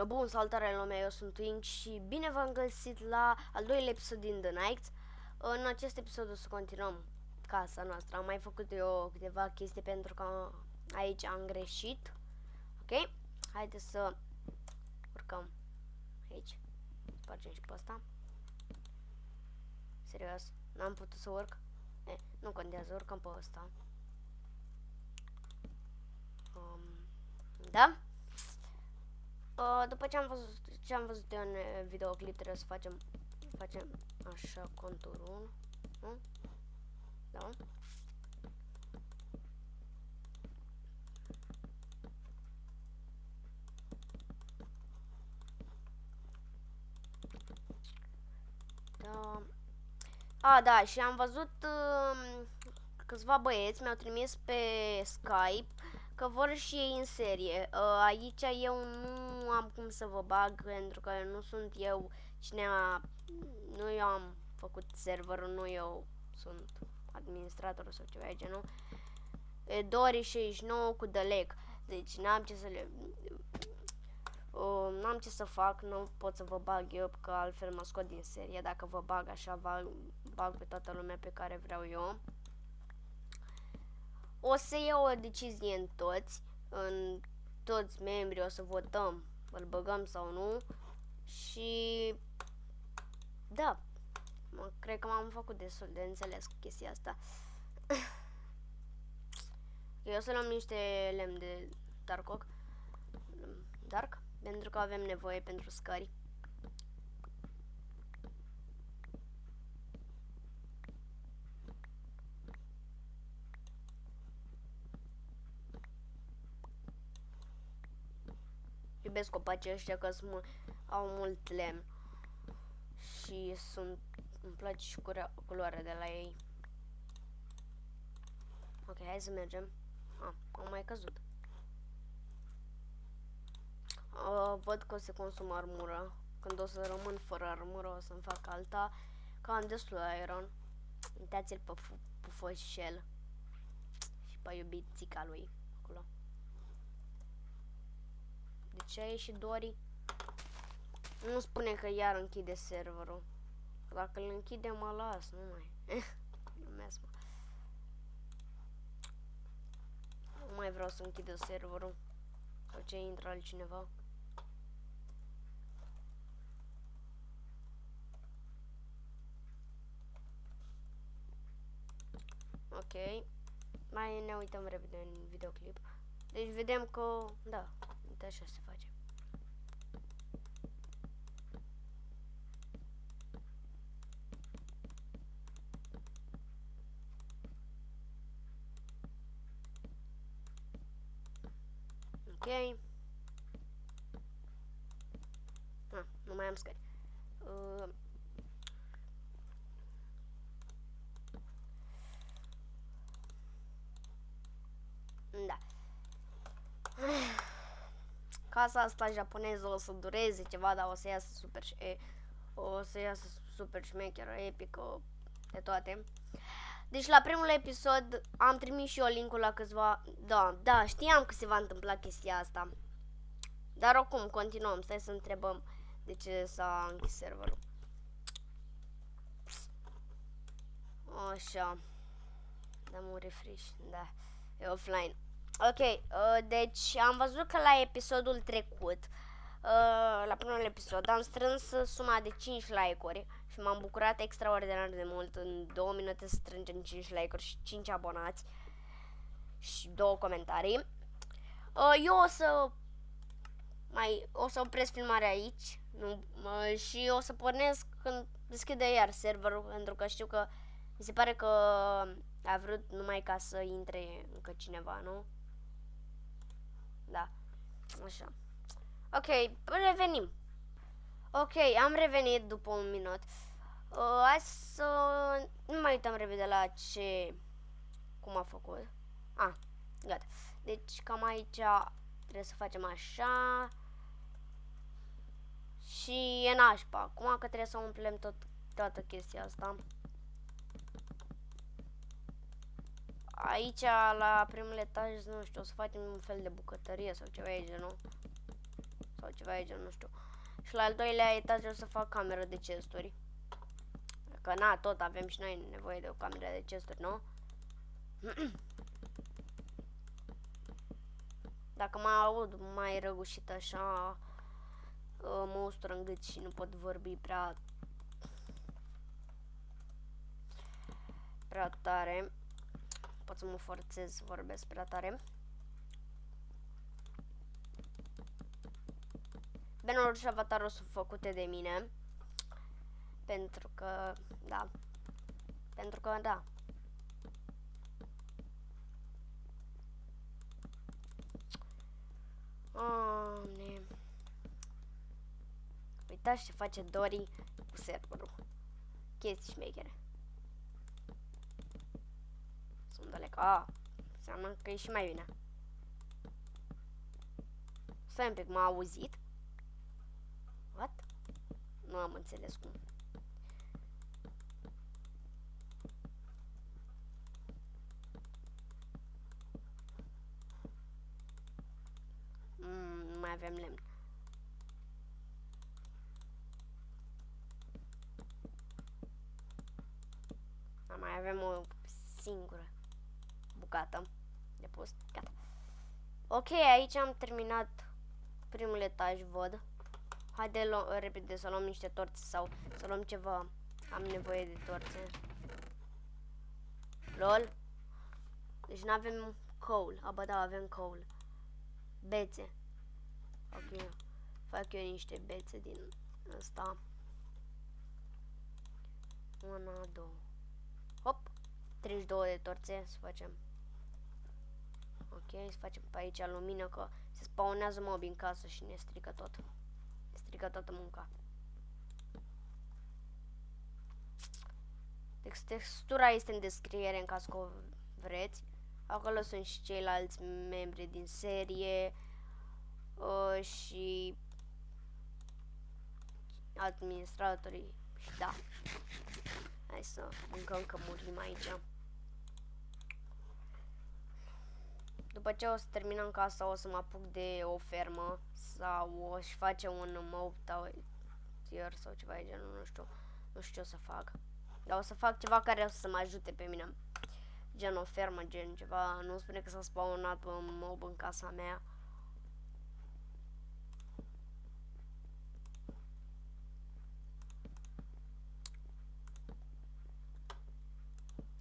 Bun, salutare lumea, eu sunt Twink și bine v-am găsit la al doilea episod din The Night. În acest episod o să continuăm casa noastră. Am mai făcut eu câteva chestii pentru că aici am greșit. Ok? Haideți să urcăm aici. Spargem și pe ăsta. Serios, n-am putut să urc? Nu contează, urcăm pe ăsta. Da? După ce am văzut eu în videoclip, trebuie să facem așa conturul, nu? Da? Da. Da, și am văzut câțiva băieți mi-au trimis pe Skype că vor și ei în serie. Aici eu nu am cum să vă bag pentru că nu sunt eu nu eu am făcut serverul, nu eu sunt administratorul sau ceva de genul. E Dori69 cu Delec. Deci n-am ce să fac, nu pot să vă bag eu, că altfel mă scot din serie. Dacă vă bag așa, bag pe toată lumea pe care vreau eu. O să iau o decizie în toți membrii, o să votăm, îl băgăm sau nu. Și da, cred că m-am făcut destul de înțeles cu chestia asta. Eu o să luăm niște lemn de dark, pentru că avem nevoie pentru scări. Iubesc copacii ăștia că au mult lemn și îmi place și culoarea de la ei. Ok, hai să mergem. Am mai căzut. Văd că o să consum armură. Când o să rămân fără armură, o să-mi fac alta. Că am destul iron. Uitați-l pe Pufoșel și pe iubițica lui acolo. De ce a ieșit Dori? Nu spune că iar închide serverul. Dacă îl închide, mă las, nu mai. Glumesc, mă. Nu mai vreau să închidă serverul. Sau ce intră altcineva. Ok. Mai ne uităm repede în videoclip. Deci vedem că, da, uite așa se face. Ok. Nu mai am scări. Da. Casa asta japoneză o să dureze ceva, dar o să iasă super șmecheră, epică, de toate. Deci la primul episod am trimis și eu link-ul la câțiva. Da, știam că se va întâmpla chestia asta. Dar oricum, continuăm. Stai să întrebăm de ce s-a închis serverul. Așa. Dăm un refresh. Da, e offline. Ok, deci am văzut că la episodul trecut, la primul episod, am strâns suma de 5 like-uri și m-am bucurat extraordinar de mult. În 2 minute să strângem 5 like-uri și 5 abonați și 2 comentarii. Eu o să opresc filmarea aici și o să pornesc când deschide iar serverul, pentru că știu că mi se pare că a vrut numai ca să intre încă cineva, nu? Da, așa. Ok, revenim. Ok, am revenit după un minut. Hai să nu mai uităm repede la cum a făcut. Gata. Deci cam aici trebuie să facem așa. Și e nașpa. Acum că trebuie să umplem toată chestia asta. Aici, la primul etaj, nu știu, o să facem un fel de bucătărie sau ceva de genul. sau ceva de genul, nu știu. Și la al doilea etaj o să fac cameră de chesturi. Că na, tot avem și noi nevoie de o cameră de chesturi, nu? Dacă mă aud mai răgușit așa, mă ustură în gât și nu pot vorbi prea tare. Pot să mă forțez să vorbesc prea tare. Bannerul și avatarul sunt făcute de mine. Pentru că, da. Ne. Uitați ce face Dori cu serverul. Chestii șmechere. Sunt alea ca, înseamnă că e și mai bine. Stai un pic, m-a auzit? What? Nu am înțeles cum. Nu mai avem lemn. Mai avem o singură bucată de pus. Gata. Ok, aici am terminat primul etaj, văd. Haide repede să luăm niște torțe sau să luăm ceva. Am nevoie de torțe. LOL. Deci nu avem coal. Aba da, avem coal. Bețe. Ok. Fac eu niște bețe din asta. 1, 2. Hop. 32 de torțe să facem. Ok, să facem pe aici lumină că se spawnează mobi în casă și ne strică tot. Ne strică toată munca. Textura este în descriere în caz că o vreți. Acolo sunt și ceilalți membri din serie și administratorii. Și da. Hai să mâncăm că murim aici. După ce o să terminăm casa, o să mă apuc de o fermă sau o să face un mob tower sau ceva de genul, nu știu ce o să fac. Dar o să fac ceva care o să mă ajute pe mine. Gen o fermă, gen ceva, nu spune că s-a spawnat un mob în casa mea.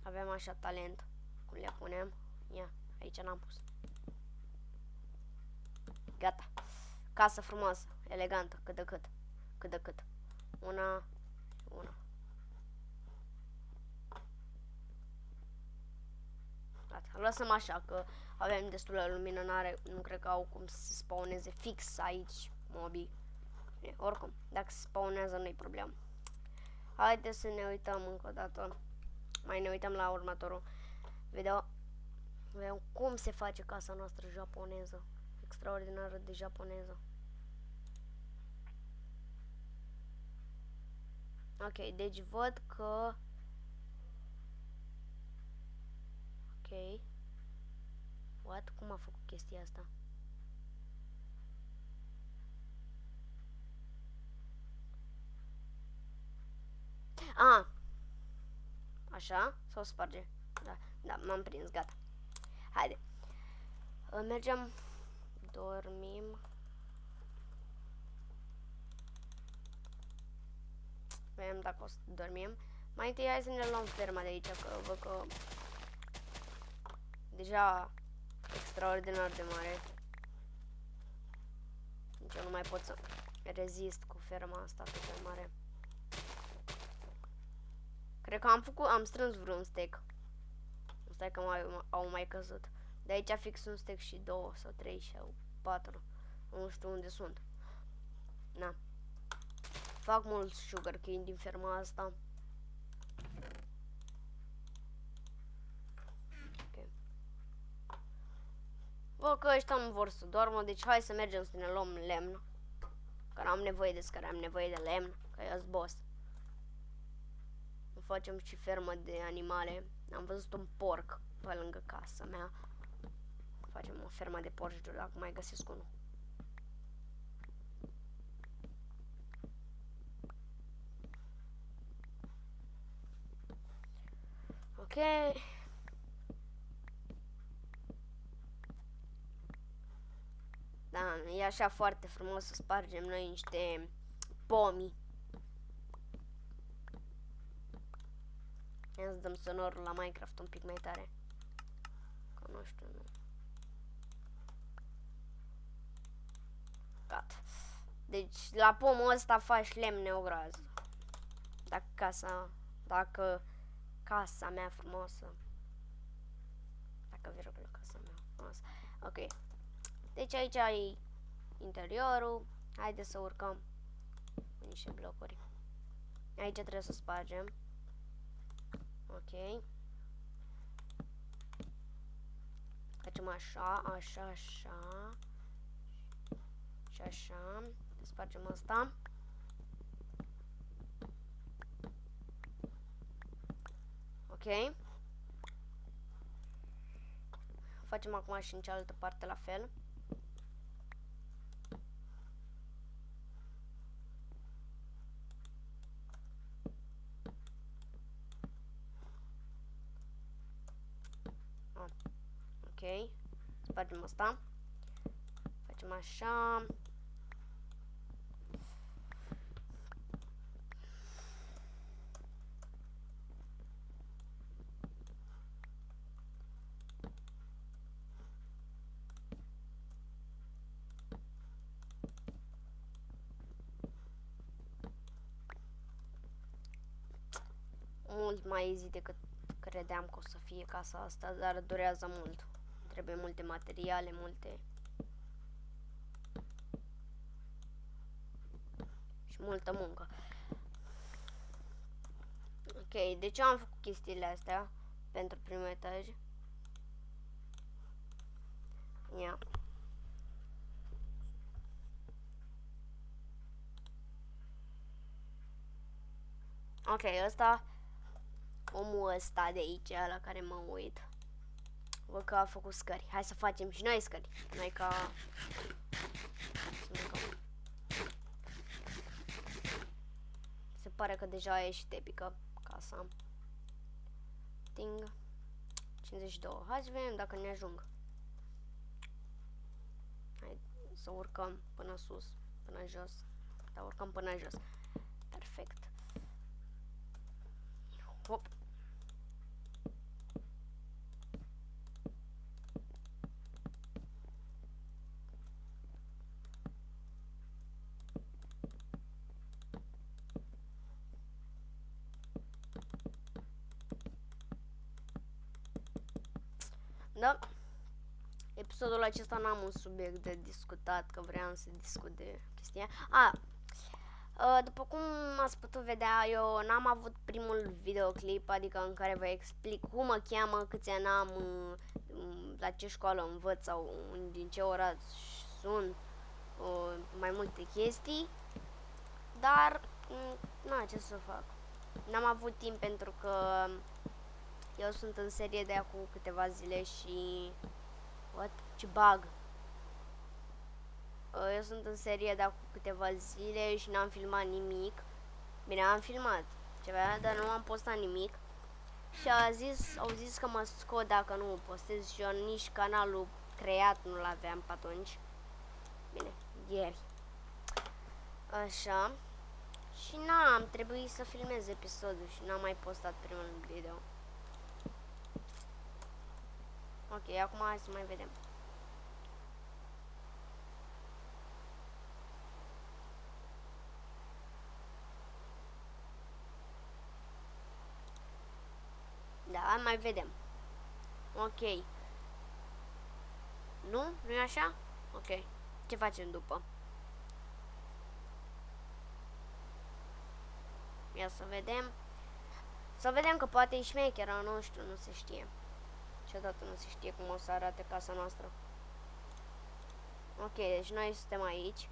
Avem așa talent. Cum le punem? Ia, aici l-am pus. Gata. Casă frumoasă, elegantă, cât de cât. Una. Gata, lăsăm așa că avem destulă lumină, nu cred că au cum să se spawneze fix aici mobii. Oricum, dacă se spawnează nu-i problemă. Haideți să ne uităm încă o dată. Mai ne uităm la următorul video. Vedem cum se face casa noastră japoneză. Extraordinară de japoneză. Ok, deci văd că... Ok. What? Cum a făcut chestia asta? Ah! Așa? Sau sparge? Da, m-am prins, gata. Haide. Mergem. Dormim. Vedem dacă o să dormim. Mai întâi hai să ne luăm ferma de aici, că văd că deja extraordinar de mare. Nici eu nu mai pot să rezist cu ferma asta atât de mare. Cred că am strâns vreun steak. Stai că au mai căzut. De aici fix un steak și 2 sau 3 sau 4. Nu știu unde sunt. Na. Fac mult sugarcane din ferma asta. Ok. Văd că ăștia nu vor să doarmă, deci hai să mergem să ne luăm lemn. Că am nevoie de scară, am nevoie de lemn, că eu sunt boss. Facem și fermă de animale. Am văzut un porc pe lângă casa mea. Facem o fermă de porci, dacă mai găsesc unul. Da, e așa foarte frumos să spargem noi niște pomi. Ia să dăm sonorul la Minecraft un pic mai tare. Că nu știu, nu. Gata. Deci la pomul ăsta faci lemne o groază. Dacă casa mea frumoasă. Dacă virgulă casa mea frumoasă. Ok. Deci aici ai interiorul. Haideți să urcăm niște blocuri. Aici trebuie să spargem. Ok. Facem așa, așa, așa. Și așa. Spargem asta. Ok. Facem acum și în cealaltă parte la fel. Ok. Spargem asta. Facem așa. Mult mai easy decât credeam că o să fie casa asta, dar durează mult. Trebuie multe materiale, multe... și multă muncă. Ok, deci am făcut chestiile astea pentru primul etaj. Ia. Ok, ăsta, omul ăsta de aici, la care mă uit, văd că a făcut scări. Hai să facem și noi scări. Noi ca... Se pare că deja a ieșit epică casa. Ting. 52. Hai să vedem dacă ne ajung. Hai să urcăm până sus, până jos. Da, urcăm până jos. Perfect. Hop. Da. Episodul acesta n-am un subiect de discutat, că vreau să discut de chestia. După cum ați putut vedea, eu n-am avut primul videoclip, adică în care vă explic cum mă cheamă, câți ani am, la ce școală învăț sau din ce oraș sunt, mai multe chestii. Dar, na, ce să fac? N-am avut timp pentru că eu sunt în serie de acum câteva zile și... What? Ce bug? Eu sunt în serie de acum câteva zile și n-am filmat nimic. Bine, am filmat ceva, dar nu am postat nimic. Și au zis că mă scot dacă nu postez și eu nici canalul creat nu l-aveam pe atunci. Bine, ieri. Așa. Și am trebuit să filmez episodul și n-am mai postat primul video. Ok, acum hai să mai vedem. Da, mai vedem. Ok. Nu? Nu e așa? Ok. Ce facem după? Ia să vedem. Să vedem că poate e șmecheră, nu știu, nu se știe. Niciodată nu se știe cum o să arate casa noastră. Ok, deci noi suntem aici.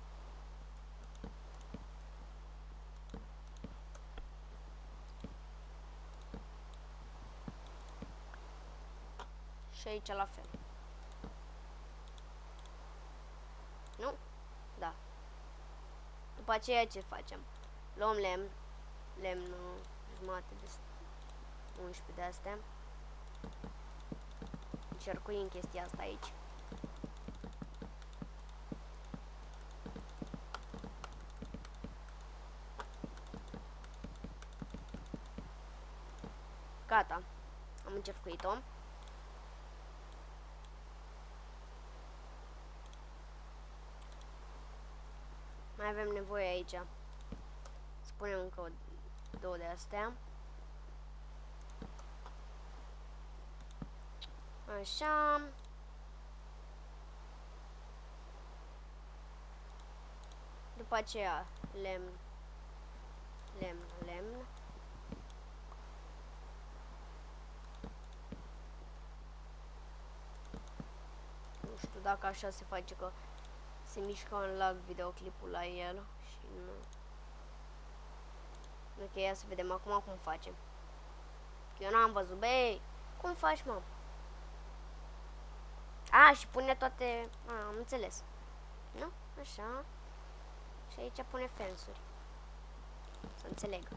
Și aici la fel. Nu? Da. După aceea ce facem? Luăm lemn jumate de 11 de astea. cercuim chestia asta aici. Gata, am încercuit-o. Mai avem nevoie aici. Să punem încă două de astea. Așa. După aceea, lemn. Nu știu dacă așa se face, că se mișcă în lag videoclipul la el și nu. Ok, ia să vedem acum cum facem. Eu n-am văzut, băi. Cum faci, mă? A, și pune toate... am înțeles. Nu? Așa. Și aici pune fensuri. Să înțeleg.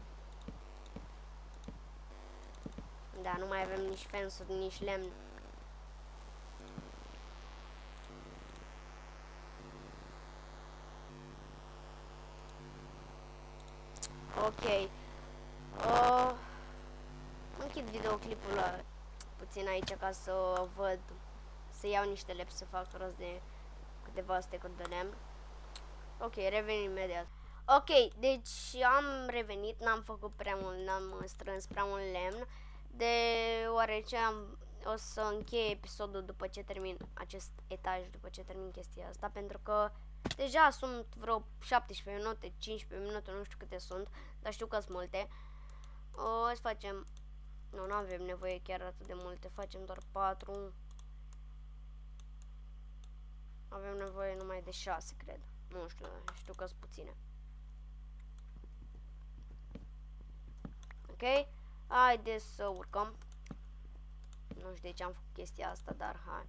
Da, nu mai avem nici fensuri, nici lemn. Ok. Închid videoclipul puțin aici ca să văd, să iau niște lemn, să fac rost de câteva stecuri de lemn. Ok, revenim imediat. Ok, deci am revenit, n-am făcut prea mult, n-am strâns prea mult lemn, deoarece o să închei episodul după ce termin acest etaj, după ce termin chestia asta, pentru că deja sunt vreo 17 minute, 15 minute, nu știu câte sunt, dar știu că sunt multe. O să facem... Nu avem nevoie chiar atât de multe, facem doar 4. Avem nevoie numai de 6, cred. Nu știu, știu că sunt puține. Ok? Haideți să urcăm. Nu știu de ce am făcut chestia asta, dar hai.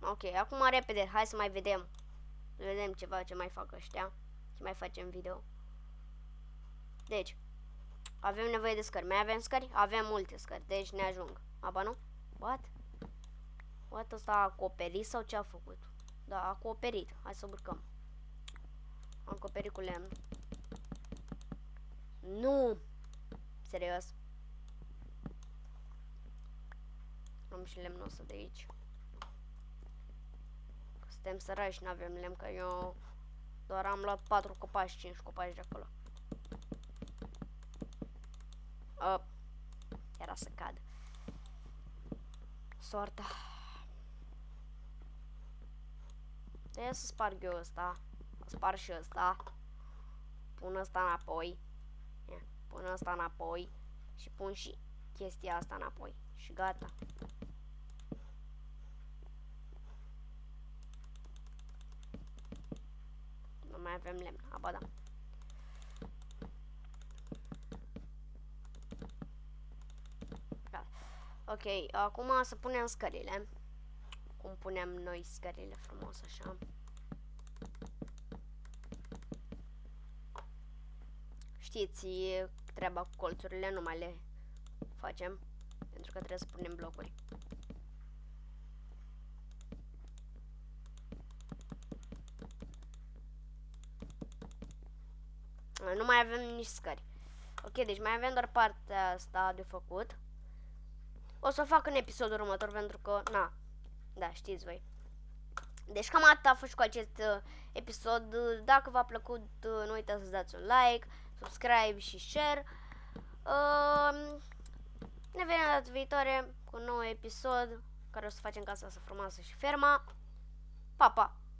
Ok, acum repede, hai să mai vedem. Să vedem ceva ce mai fac ăștia. Ce mai facem video. Deci, avem nevoie de scări. Mai avem scări? Avem multe scări, deci ne ajung. Aba nu? What? What, ăsta a acoperit sau ce a făcut? Da, a acoperit. Hai să urcăm. Am acoperit cu lemn. Nu! Serios. Am și lemnul ăsta de aici. Suntem sărași, n-avem lemn, că eu doar am luat 4 copaci, 5 copaci de acolo. Era să cad. Soarta. Trebuie să sparg eu ăsta. Spar și ăsta. Pun ăsta înapoi. Pun ăsta înapoi. Și pun și chestia asta înapoi. Și gata. Nu mai avem lemn. Aba da. Ok, acum să punem scările. Cum punem noi scările frumos așa. Știți, treaba cu colțurile nu mai le facem, pentru că trebuie să punem blocuri. Nu mai avem nici scări. Ok, deci mai avem doar partea asta de făcut. O să o fac în episodul următor, pentru că, na, da, știți voi. Deci cam atât a fost cu acest episod. Dacă v-a plăcut, nu uitați să dați un like, subscribe și share. Ne vedem data viitoare cu un nou episod care o să facem casa asta frumoasă și ferma. Pa, pa!